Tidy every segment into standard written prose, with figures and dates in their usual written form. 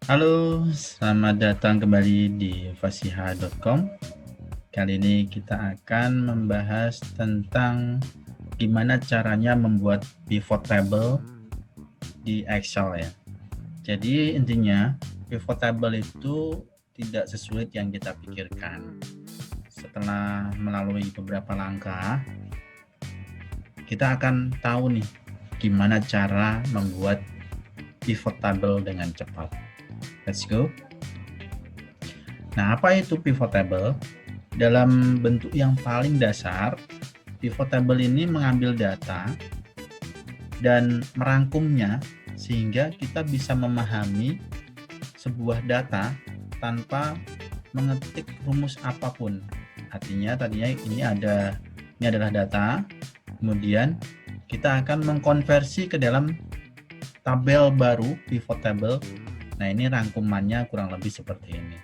Halo, selamat datang kembali di fasiha.com. Kali ini kita akan membahas tentang gimana caranya membuat pivot table di Excel ya. Jadi intinya pivot table itu tidak sesulit yang kita pikirkan. Setelah melalui beberapa langkah, kita akan tahu nih gimana cara membuat pivot table dengan cepat. Let's go. Nah, apa itu pivot table? Dalam bentuk yang paling dasar, pivot table ini mengambil data dan merangkumnya sehingga kita bisa memahami sebuah data tanpa mengetik rumus apapun. Artinya tadinya ini adalah data, kemudian kita akan mengkonversi ke dalam tabel baru pivot table. Nah, ini rangkumannya kurang lebih seperti ini.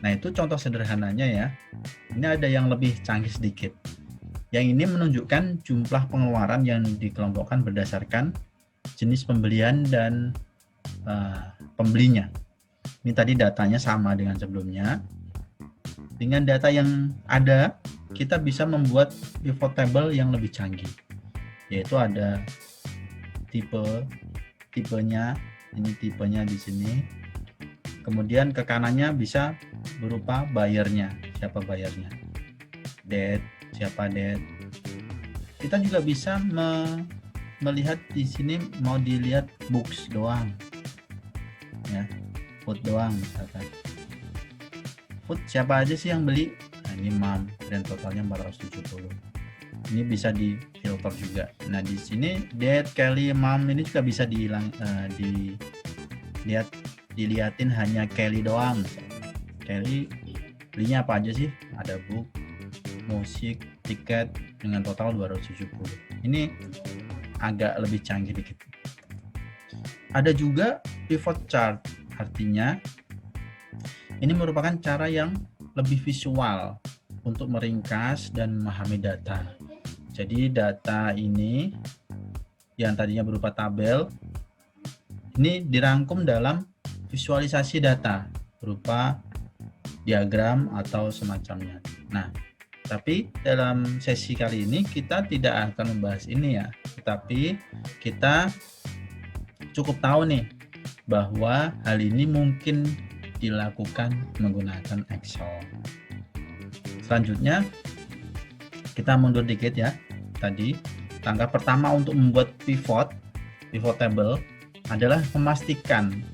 Nah, itu contoh sederhananya ya. Ini ada yang lebih canggih sedikit. Yang ini menunjukkan jumlah pengeluaran yang dikelompokkan berdasarkan jenis pembelian dan pembelinya. Ini tadi datanya sama dengan sebelumnya. Dengan data yang ada, kita bisa membuat pivot table yang lebih canggih. Yaitu ada tipenya, ini tipenya di sini. Kemudian ke kanannya bisa berupa bayarnya, siapa bayarnya, date, siapa date. Kita juga bisa melihat di sini mau dilihat books doang, ya, food doang misalkan. Food siapa aja sih yang beli? Nah, ini mom dan totalnya 470. Ini bisa di filter juga. Nah, di sini date, Kelly, mom ini juga bisa dilihatin hanya Kelly doang. Kelly belinya apa aja sih? Ada book, musik, tiket dengan total 270. Ini agak lebih canggih dikit. Ada juga pivot chart, artinya ini merupakan cara yang lebih visual untuk meringkas dan memahami data. Jadi data ini yang tadinya berupa tabel, ini dirangkum dalam visualisasi data berupa diagram atau semacamnya. Nah, tapi dalam sesi kali ini kita tidak akan membahas ini ya, tetapi kita cukup tahu nih bahwa hal ini mungkin dilakukan menggunakan Excel. Selanjutnya kita mundur dikit ya. Tadi langkah pertama untuk membuat pivot table adalah memastikan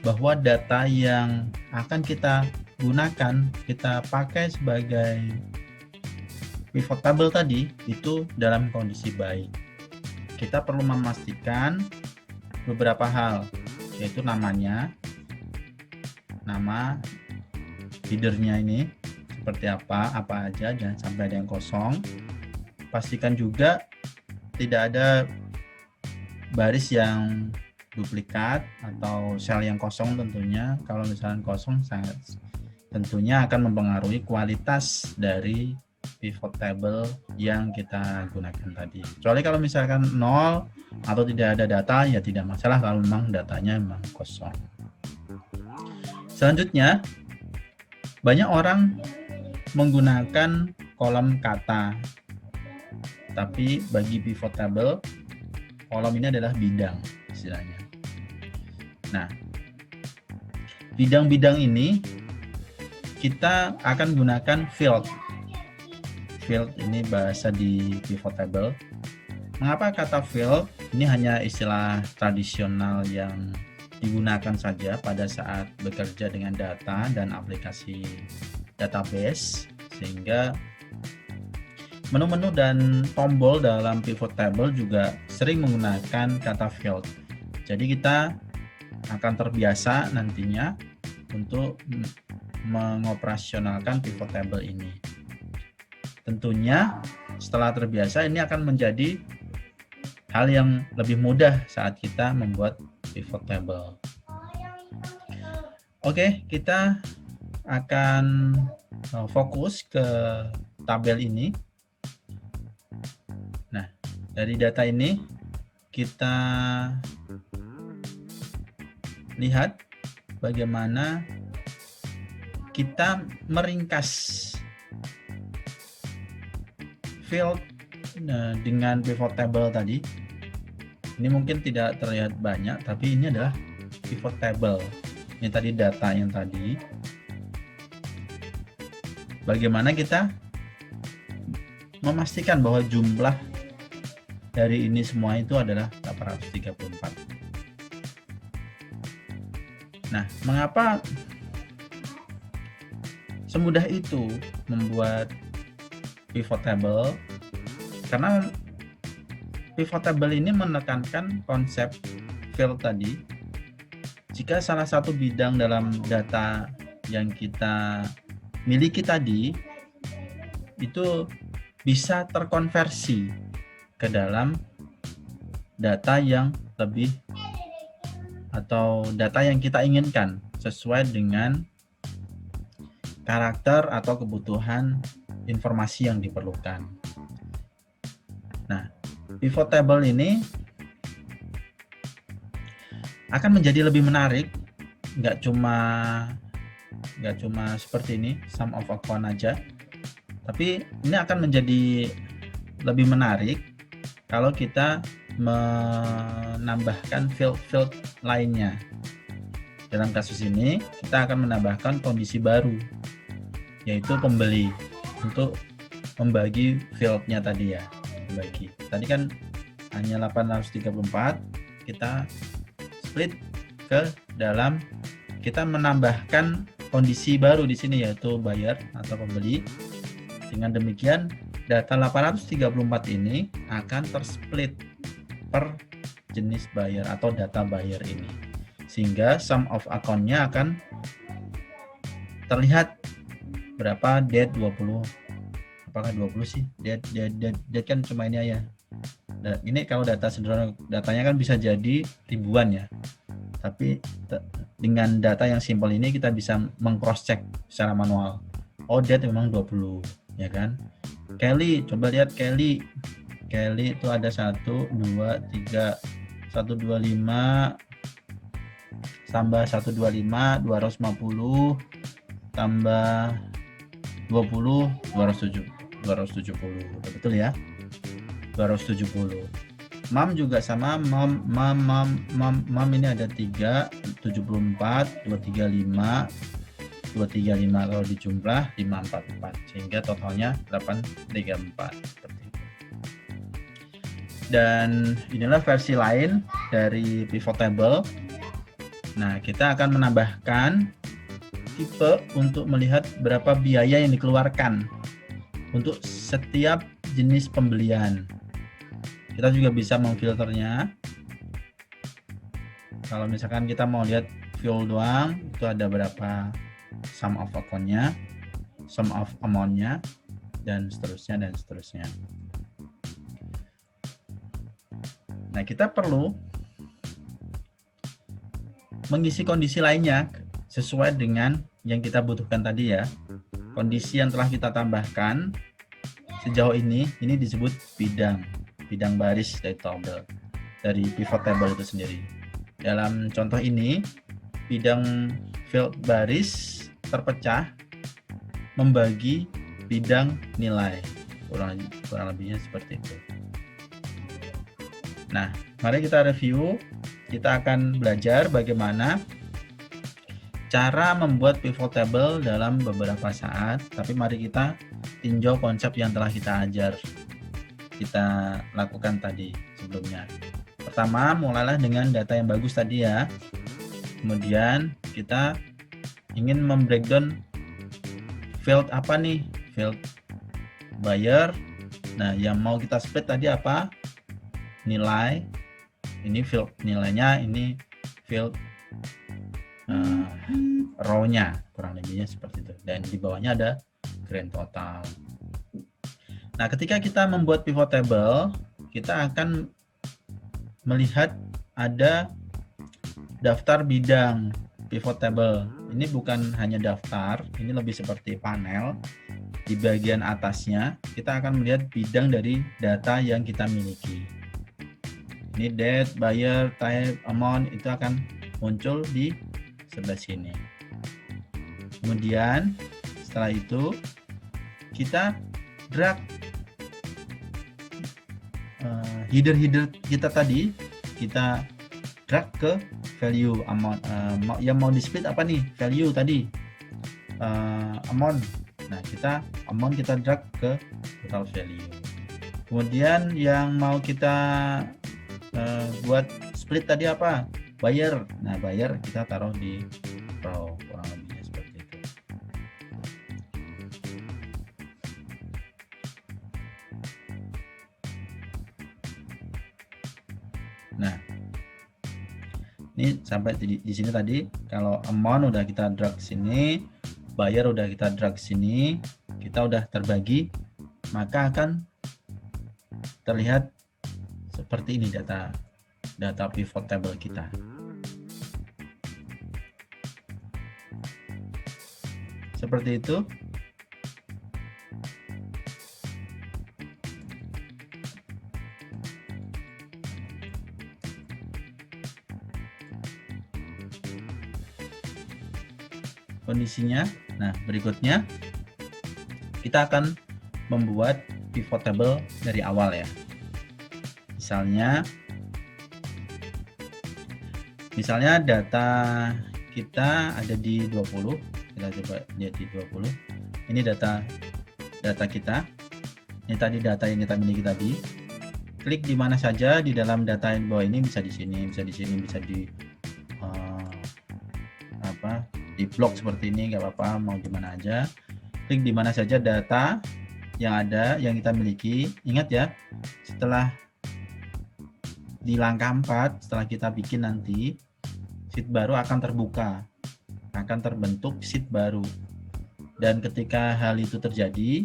bahwa data yang akan kita gunakan, kita pakai sebagai pivot table tadi itu dalam kondisi baik. Kita perlu memastikan beberapa hal, yaitu nama headernya ini seperti apa aja, jangan sampai ada yang kosong. Pastikan juga tidak ada baris yang duplikat atau sel yang kosong tentunya. Kalau misalnya kosong, tentunya akan mempengaruhi kualitas dari pivot table yang kita gunakan tadi. Kecuali kalau misalkan 0 atau tidak ada data, ya tidak masalah kalau memang datanya memang kosong. Selanjutnya, banyak orang menggunakan kolom kata, tapi bagi pivot table, kolom ini adalah bidang istilahnya. Nah, bidang-bidang ini kita akan gunakan field. Field ini bahasa di pivot table. Mengapa kata field? Ini hanya istilah tradisional yang digunakan saja pada saat bekerja dengan data dan aplikasi database, sehingga menu-menu dan tombol dalam pivot table juga sering menggunakan kata field. Jadi kita akan terbiasa nantinya untuk mengoperasionalkan pivot table ini. Tentunya setelah terbiasa ini akan menjadi hal yang lebih mudah saat kita membuat pivot table. Oke, kita akan fokus ke tabel ini. Nah, dari data ini kita lihat bagaimana kita meringkas field dengan pivot table tadi. Ini mungkin tidak terlihat banyak, tapi ini adalah pivot table. Ini tadi data yang tadi. Bagaimana kita memastikan bahwa jumlah dari ini semua itu adalah 834. Nah, mengapa semudah itu membuat pivot table? Karena pivot table ini menekankan konsep field tadi. Jika salah satu bidang dalam data yang kita miliki tadi itu bisa terkonversi ke dalam data yang lebih atau data yang kita inginkan sesuai dengan karakter atau kebutuhan informasi yang diperlukan. Nah, pivot table ini akan menjadi lebih menarik, nggak cuma seperti ini sum of account aja, tapi ini akan menjadi lebih menarik kalau kita menambahkan field lainnya. Dalam kasus ini kita akan menambahkan kondisi baru, yaitu pembeli, untuk membagi fieldnya tadi ya. Tadi kan hanya 834, kita split ke dalam, kita menambahkan kondisi baru di sini yaitu buyer atau pembeli. Dengan demikian data 834 ini akan tersplit per jenis buyer atau data buyer ini, sehingga sum of account-nya akan terlihat berapa date 20. Apakah 20 sih? Date kan cuma ini aja. Nah, ini kalau data sederhana, datanya kan bisa jadi ribuan ya. Tapi dengan data yang simpel ini kita bisa meng-cross check secara manual. Oh, date memang 20, ya kan? Kelly, coba lihat Kelly. Kelly itu ada 1, 2, 3, 125 tambah 125, 250 tambah 20, 270. Betul ya? 270. Mam juga sama, mam ini ada 3, 74, 235 kalau dijumlah 544, sehingga totalnya 834 seperti itu. Dan inilah versi lain dari pivot table. Nah, kita akan menambahkan tipe untuk melihat berapa biaya yang dikeluarkan untuk setiap jenis pembelian. Kita juga bisa memfilternya. Kalau misalkan kita mau lihat fuel doang, itu ada berapa sum of account-nya, sum of amount-nya, dan seterusnya. Nah, kita perlu mengisi kondisi lainnya sesuai dengan yang kita butuhkan tadi ya. Kondisi yang telah kita tambahkan sejauh ini disebut bidang baris dari pivot table itu sendiri. Dalam contoh ini, bidang field baris terpecah membagi bidang nilai, kurang lebihnya seperti itu. Nah, mari kita review. Kita akan belajar bagaimana cara membuat pivot table dalam beberapa saat, tapi mari kita tinjau konsep yang telah kita lakukan tadi sebelumnya. Pertama, mulailah dengan data yang bagus tadi ya. Kemudian kita ingin membreakdown field apa nih? Field buyer. Nah, yang mau kita split tadi apa? Nilai. Ini field nilainya, ini field row-nya, kurang lebihnya seperti itu. Dan di bawahnya ada grand total. Nah, ketika kita membuat pivot table, kita akan melihat ada daftar bidang pivot table. Ini bukan hanya daftar, ini lebih seperti panel. Di bagian atasnya, kita akan melihat bidang dari data yang kita miliki. Ini date, buyer, type, amount, itu akan muncul di sebelah sini. Kemudian setelah itu kita drag header kita tadi, kita drag ke value amount. Yang mau di split apa nih? Value tadi, amount. Nah, amount kita drag ke total value. Kemudian yang mau kita buat split tadi apa? Buyer. Nah, buyer kita taruh di row, kurang lebihnya seperti itu. Nah, ini sampai di sini tadi. Kalau amount udah kita drag sini, buyer udah kita drag sini, kita udah terbagi, maka akan terlihat seperti ini data pivot table kita. Seperti itu. Kondisinya. Nah, berikutnya kita akan membuat pivot table dari awal ya. Misalnya data kita ada di 20. Kita coba lihat di 20. Ini data kita. Ini tadi data yang kita miliki tadi. Klik di mana saja di dalam data yang bawah ini, bisa di sini, bisa di sini, bisa di di blok seperti ini, nggak apa-apa, mau di mana aja. Klik di mana saja data yang ada, yang kita miliki. Ingat ya, setelah di langkah 4, setelah kita bikin nanti, sheet baru akan terbuka, akan terbentuk sheet baru. Dan ketika hal itu terjadi,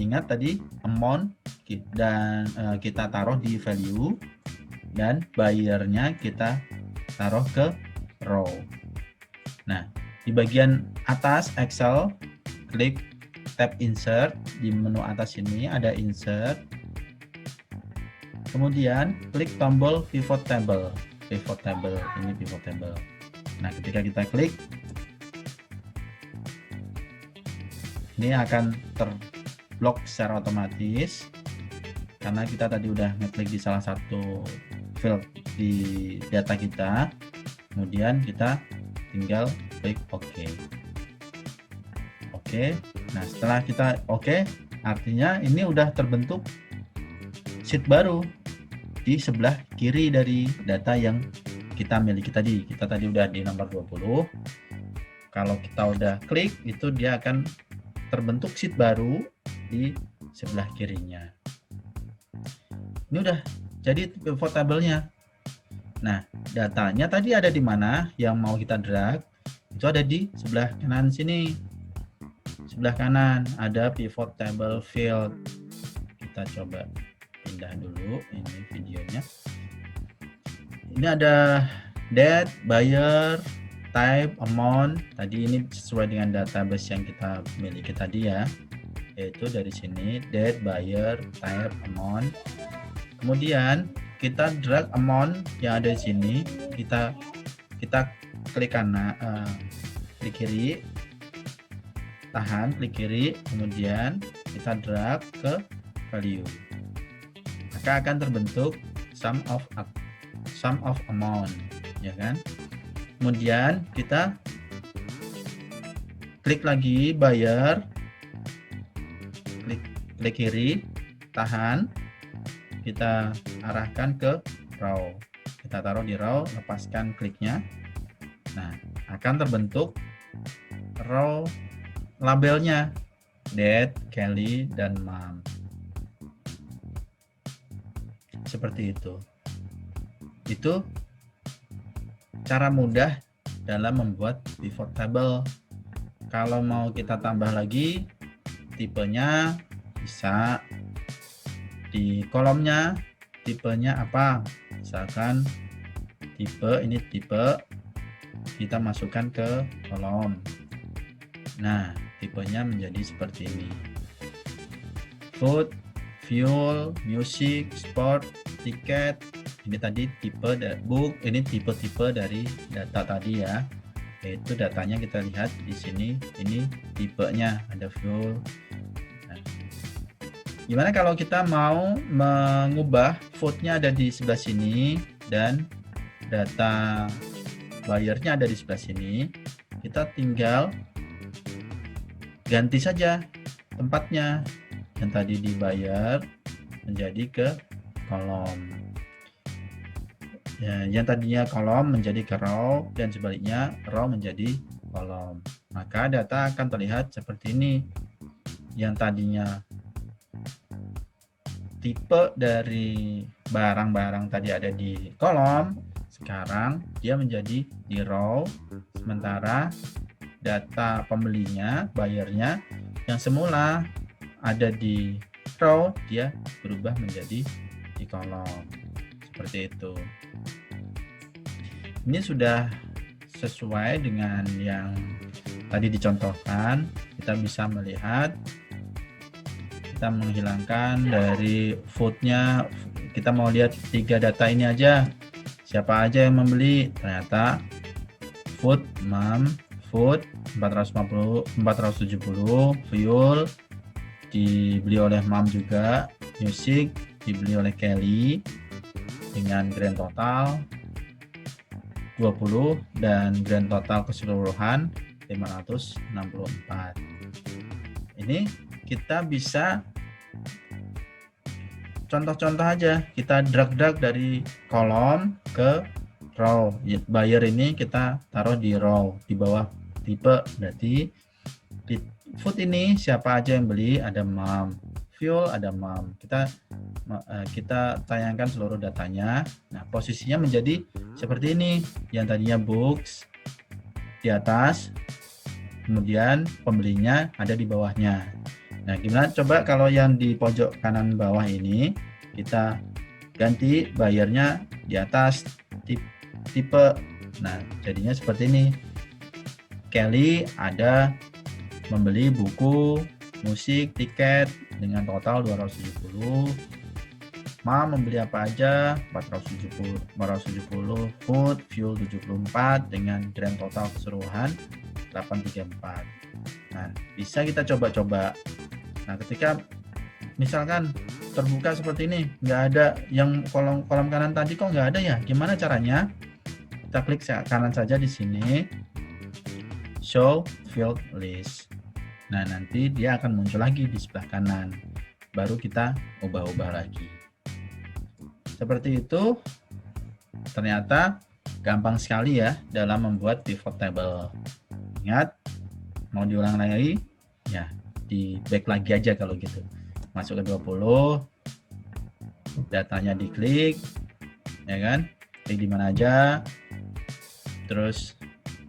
ingat tadi amount dan kita taruh di value, dan buyer-nya kita taruh ke row. Nah, di bagian atas Excel, klik tab insert. Di menu atas ini ada insert, kemudian klik tombol pivot table. Ini pivot table. Nah, ketika kita klik, ini akan terblok secara otomatis karena kita tadi udah ngeklik di salah satu field di data kita. Kemudian kita tinggal klik OK. Nah, setelah kita OK, artinya ini udah terbentuk sheet baru di sebelah kiri dari data yang kita miliki tadi. Kita tadi udah di nomor 20. Kalau kita udah klik, itu dia akan terbentuk sheet baru di sebelah kirinya. Ini udah jadi pivot table-nya. Nah, datanya tadi ada di mana yang mau kita drag? Itu ada di sebelah kanan sini. Sebelah kanan ada pivot table field. Kita coba pindah dulu ini videonya. Ini ada date, buyer, type, amount. Tadi ini sesuai dengan database yang kita miliki tadi ya. Yaitu dari sini date, buyer, type, amount. Kemudian kita drag amount yang ada di sini, kita klik kanan, klik kiri, tahan, klik kiri, kemudian kita drag ke value, maka akan terbentuk sum of amount, ya kan. Kemudian kita klik lagi buyer, klik kiri, tahan, kita arahkan ke row, kita taruh di row, lepaskan kliknya. Nah, akan terbentuk row labelnya date, Kelly, dan mom. Seperti itu. Itu cara mudah dalam membuat pivot table. Kalau mau kita tambah lagi tipenya, bisa di kolomnya tipenya apa, misalkan ini tipe kita masukkan ke kolom. Nah, tipenya menjadi seperti ini: food, fuel, music, sport, tiket, Ini tadi tipe book, ini tipe-tipe dari data tadi ya. Yaitu datanya kita lihat di sini, ini tipenya ada full. Nah, gimana kalau kita mau mengubah footnya ada di sebelah sini dan data buyernya ada di sebelah sini, kita tinggal ganti saja tempatnya yang tadi di buyer menjadi ke kolom. Ya, yang tadinya kolom menjadi ke row dan sebaliknya row menjadi kolom. Maka data akan terlihat seperti ini. Yang tadinya tipe dari barang-barang tadi ada di kolom, sekarang dia menjadi di row, sementara data pembelinya, buyernya yang semula ada di row, dia berubah menjadi di kolom. Seperti itu. Ini sudah sesuai dengan yang tadi dicontohkan. Kita bisa melihat, kita menghilangkan dari footnya. Kita mau lihat 3 data ini aja, siapa aja yang membeli. Ternyata food, mom, food 470, fuel dibeli oleh mom juga, music dibeli oleh Kelly dengan grand total 20 dan grand total keseluruhan 564. Ini kita bisa contoh-contoh aja, kita drag dari kolom ke row. Buyer ini kita taruh di row di bawah tipe, berarti di food ini siapa aja yang beli, ada mom, fuel ada mom. Kita tayangkan seluruh datanya. Nah, posisinya menjadi seperti ini. Yang tadinya books di atas, kemudian pembelinya ada di bawahnya. Nah, gimana coba kalau yang di pojok kanan bawah ini kita ganti buyernya di atas tipe. Nah, jadinya seperti ini. Kelly ada membeli buku, musik, tiket dengan total 270. Mom membeli apa aja? 470, food, fuel 74 dengan grand total keseluruhan 834. Nah, bisa kita coba-coba. Nah, ketika misalkan terbuka seperti ini, nggak ada yang kolom kanan tadi, kok nggak ada ya? Gimana caranya? Kita klik kanan saja di sini, show field list. Nah, nanti dia akan muncul lagi di sebelah kanan. Baru kita ubah-ubah lagi. Seperti itu. Ternyata gampang sekali ya dalam membuat pivot table. Ingat, mau diulang lagi? Ya, di back lagi aja kalau gitu. Masuk ke 20, datanya diklik, ya kan? Klik di mana aja. Terus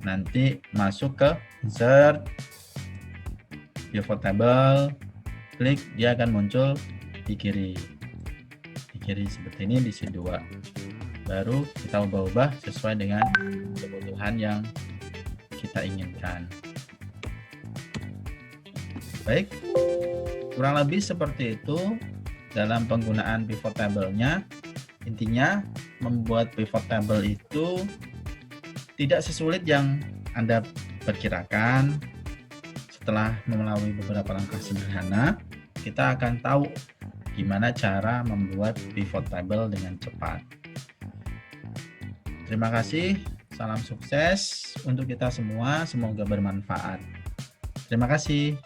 nanti masuk ke insert, pivot table, klik, dia akan muncul di kiri. Di kiri seperti ini di sheet 2. Baru kita ubah-ubah sesuai dengan kebutuhan yang kita inginkan. Baik, kurang lebih seperti itu dalam penggunaan pivot table-nya. Intinya membuat pivot table itu tidak sesulit yang Anda perkirakan. Setelah melalui beberapa langkah sederhana, kita akan tahu gimana cara membuat pivot table dengan cepat. Terima kasih, salam sukses untuk kita semua, semoga bermanfaat. Terima kasih.